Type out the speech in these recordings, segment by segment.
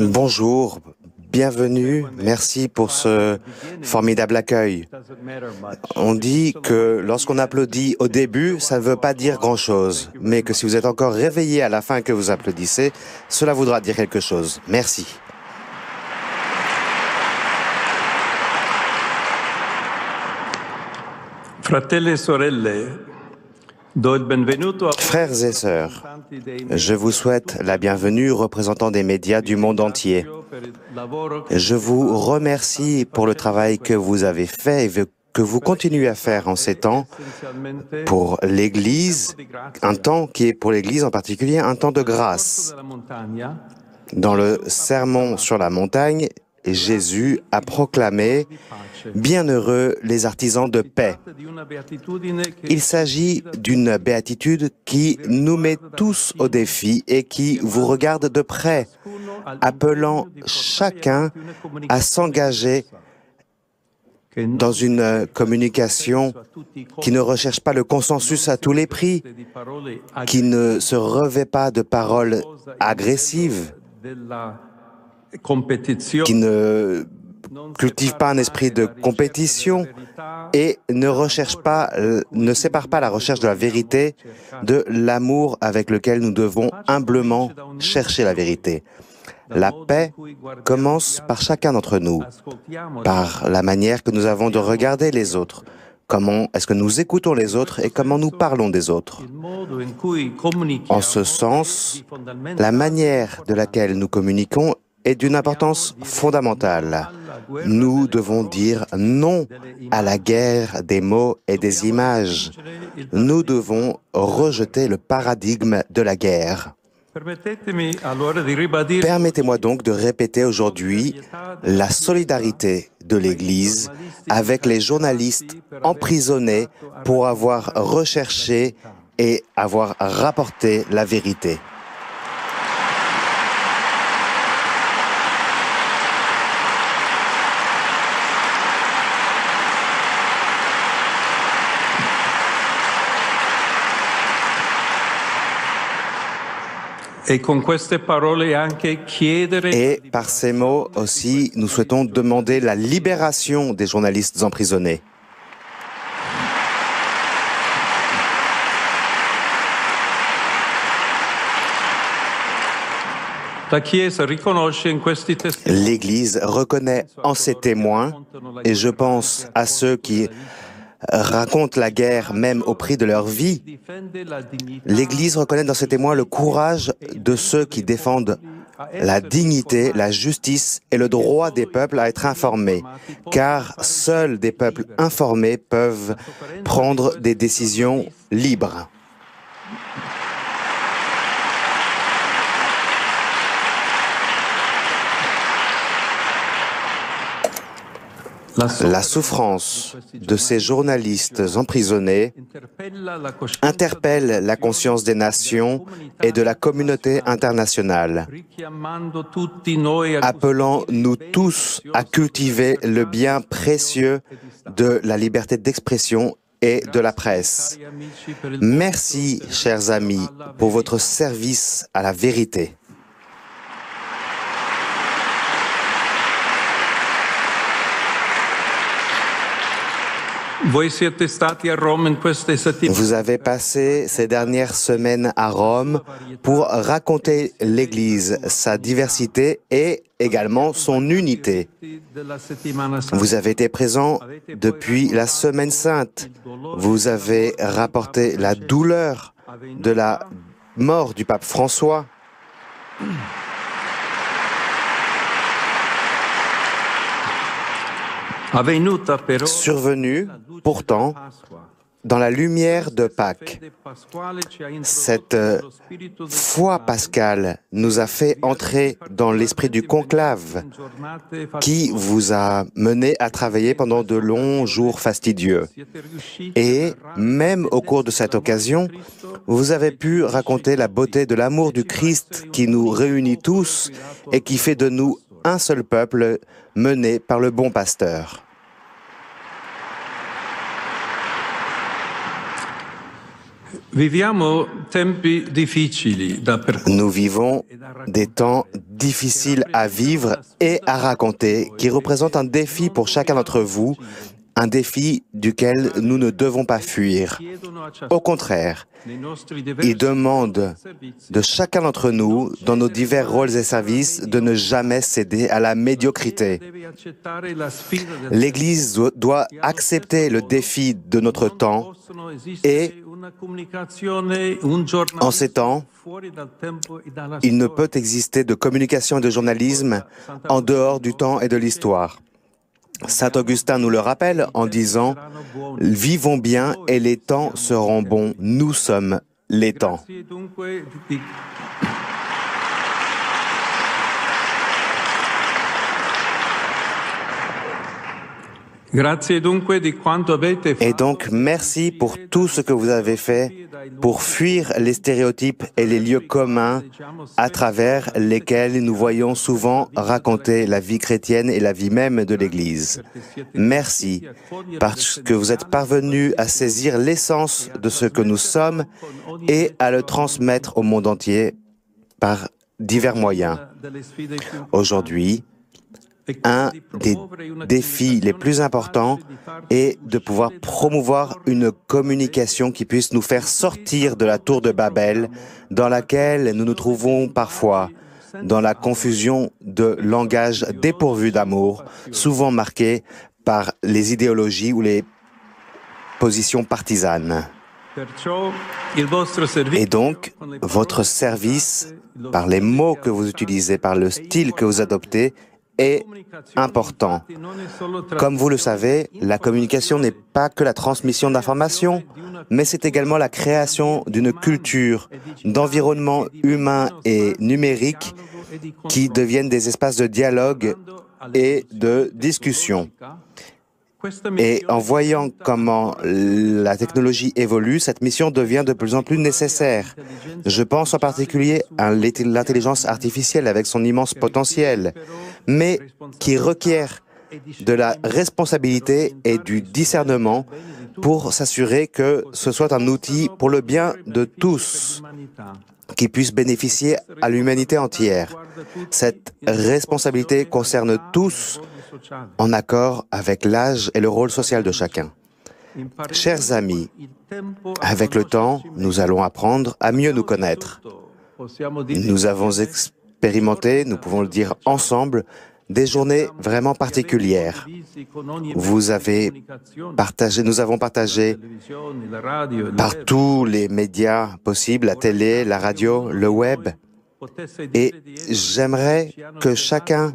Bonjour, bienvenue, merci pour ce formidable accueil. On dit que lorsqu'on applaudit au début, ça ne veut pas dire grand-chose, mais que si vous êtes encore réveillé à la fin que vous applaudissez, cela voudra dire quelque chose. Merci. Fratelli e sorelle, Frères et sœurs, je vous souhaite la bienvenue représentant des médias du monde entier. Je vous remercie pour le travail que vous avez fait et que vous continuez à faire en ces temps pour l'Église, un temps qui est pour l'Église en particulier un temps de grâce. Dans le Sermon sur la montagne, Jésus a proclamé « Bienheureux les artisans de paix ». Il s'agit d'une béatitude qui nous met tous au défi et qui vous regarde de près, appelant chacun à s'engager dans une communication qui ne recherche pas le consensus à tous les prix, qui ne se revêt pas de paroles agressives, qui ne cultive pas un esprit de compétition et ne sépare pas la recherche de la vérité de l'amour avec lequel nous devons humblement chercher la vérité. La paix commence par chacun d'entre nous, par la manière que nous avons de regarder les autres, comment est-ce que nous écoutons les autres et comment nous parlons des autres. En ce sens, la manière de laquelle nous communiquons est d'une importance fondamentale. Nous devons dire non à la guerre des mots et des images. Nous devons rejeter le paradigme de la guerre. Permettez-moi donc de répéter aujourd'hui la solidarité de l'Église avec les journalistes emprisonnés pour avoir recherché et avoir rapporté la vérité. Et par ces mots aussi, nous souhaitons demander la libération des journalistes emprisonnés. L'Église reconnaît en ces témoins, et je pense à ceux qui racontent la guerre même au prix de leur vie. L'Église reconnaît dans ces témoins le courage de ceux qui défendent la dignité, la justice et le droit des peuples à être informés, car seuls des peuples informés peuvent prendre des décisions libres. La souffrance de ces journalistes emprisonnés interpelle la conscience des nations et de la communauté internationale, appelant nous tous à cultiver le bien précieux de la liberté d'expression et de la presse. Merci, chers amis, pour votre service à la vérité. Vous avez passé ces dernières semaines à Rome pour raconter l'Église, sa diversité et également son unité. Vous avez été présent depuis la Semaine Sainte. Vous avez rapporté la douleur de la mort du pape François. Survenu, pourtant, dans la lumière de Pâques. Cette foi pascale nous a fait entrer dans l'esprit du conclave qui vous a mené à travailler pendant de longs jours fastidieux. Et même au cours de cette occasion, vous avez pu raconter la beauté de l'amour du Christ qui nous réunit tous et qui fait de nous un seul peuple mené par le bon pasteur. Viviamo tempi difficili da percorrere. Nous vivons des temps difficiles à vivre et à raconter, qui représentent un défi pour chacun d'entre vous, un défi duquel nous ne devons pas fuir. Au contraire, il demande de chacun d'entre nous, dans nos divers rôles et services, de ne jamais céder à la médiocrité. L'Église doit accepter le défi de notre temps et, en ces temps, il ne peut exister de communication et de journalisme en dehors du temps et de l'histoire. Saint Augustin nous le rappelle en disant « Vivons bien et les temps seront bons, nous sommes les temps ». Et donc, merci pour tout ce que vous avez fait pour fuir les stéréotypes et les lieux communs à travers lesquels nous voyons souvent raconter la vie chrétienne et la vie même de l'Église. Merci parce que vous êtes parvenus à saisir l'essence de ce que nous sommes et à le transmettre au monde entier par divers moyens. Aujourd'hui, un des défis les plus importants est de pouvoir promouvoir une communication qui puisse nous faire sortir de la tour de Babel dans laquelle nous nous trouvons parfois, dans la confusion de langages dépourvus d'amour, souvent marqués par les idéologies ou les positions partisanes. Et donc, votre service, par les mots que vous utilisez, par le style que vous adoptez, est important. Comme vous le savez, la communication n'est pas que la transmission d'informations, mais c'est également la création d'une culture, d'environnements humains et numériques qui deviennent des espaces de dialogue et de discussion. Et en voyant comment la technologie évolue, cette mission devient de plus en plus nécessaire. Je pense en particulier à l'intelligence artificielle avec son immense potentiel, mais qui requiert de la responsabilité et du discernement pour s'assurer que ce soit un outil pour le bien de tous, qui puisse bénéficier à l'humanité entière. Cette responsabilité concerne tous, en accord avec l'âge et le rôle social de chacun. Chers amis, avec le temps, nous allons apprendre à mieux nous connaître. Nous avons expérimenté, nous pouvons le dire ensemble, des journées vraiment particulières. Nous avons partagé par tous les médias possibles, la télé, la radio, le web, et j'aimerais que chacun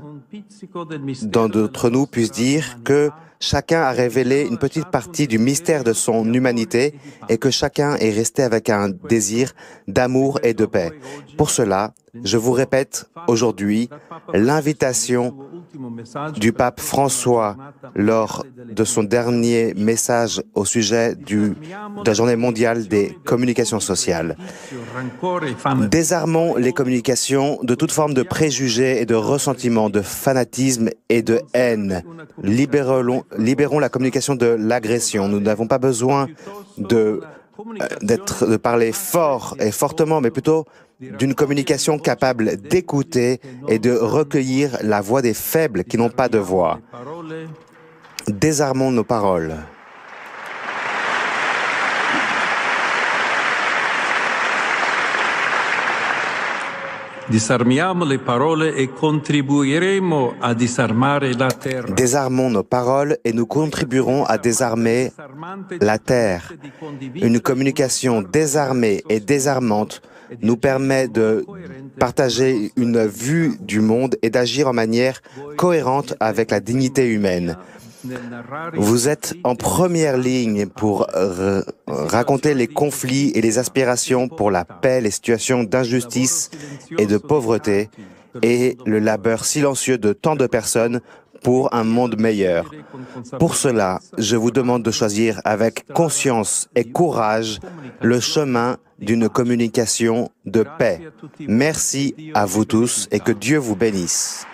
d'entre nous puisse dire que chacun a révélé une petite partie du mystère de son humanité et que chacun est resté avec un désir d'amour et de paix. Pour cela, je vous répète aujourd'hui l'invitation du pape François lors de son dernier message au sujet de la journée mondiale des communications sociales. Désarmons les communications de toute forme de préjugés et de ressentiment, de fanatisme et de haine. Libérons la communication de l'agression. Nous n'avons pas besoin de parler fort et fortement, mais plutôt d'une communication capable d'écouter et de recueillir la voix des faibles qui n'ont pas de voix. Désarmons nos paroles. Disarmiamo le parole e contribuiremo a disarmare la terra. Désarmons nos paroles et nous contribuerons à désarmer la terre. Une communication désarmée et désarmante nous permet de partager une vue du monde et d'agir en manière cohérente avec la dignité humaine. Vous êtes en première ligne pour raconter les conflits et les aspirations pour la paix, les situations d'injustice et de pauvreté et le labeur silencieux de tant de personnes pour un monde meilleur. Pour cela, je vous demande de choisir avec conscience et courage le chemin d'une communication de paix. Merci à vous tous et que Dieu vous bénisse.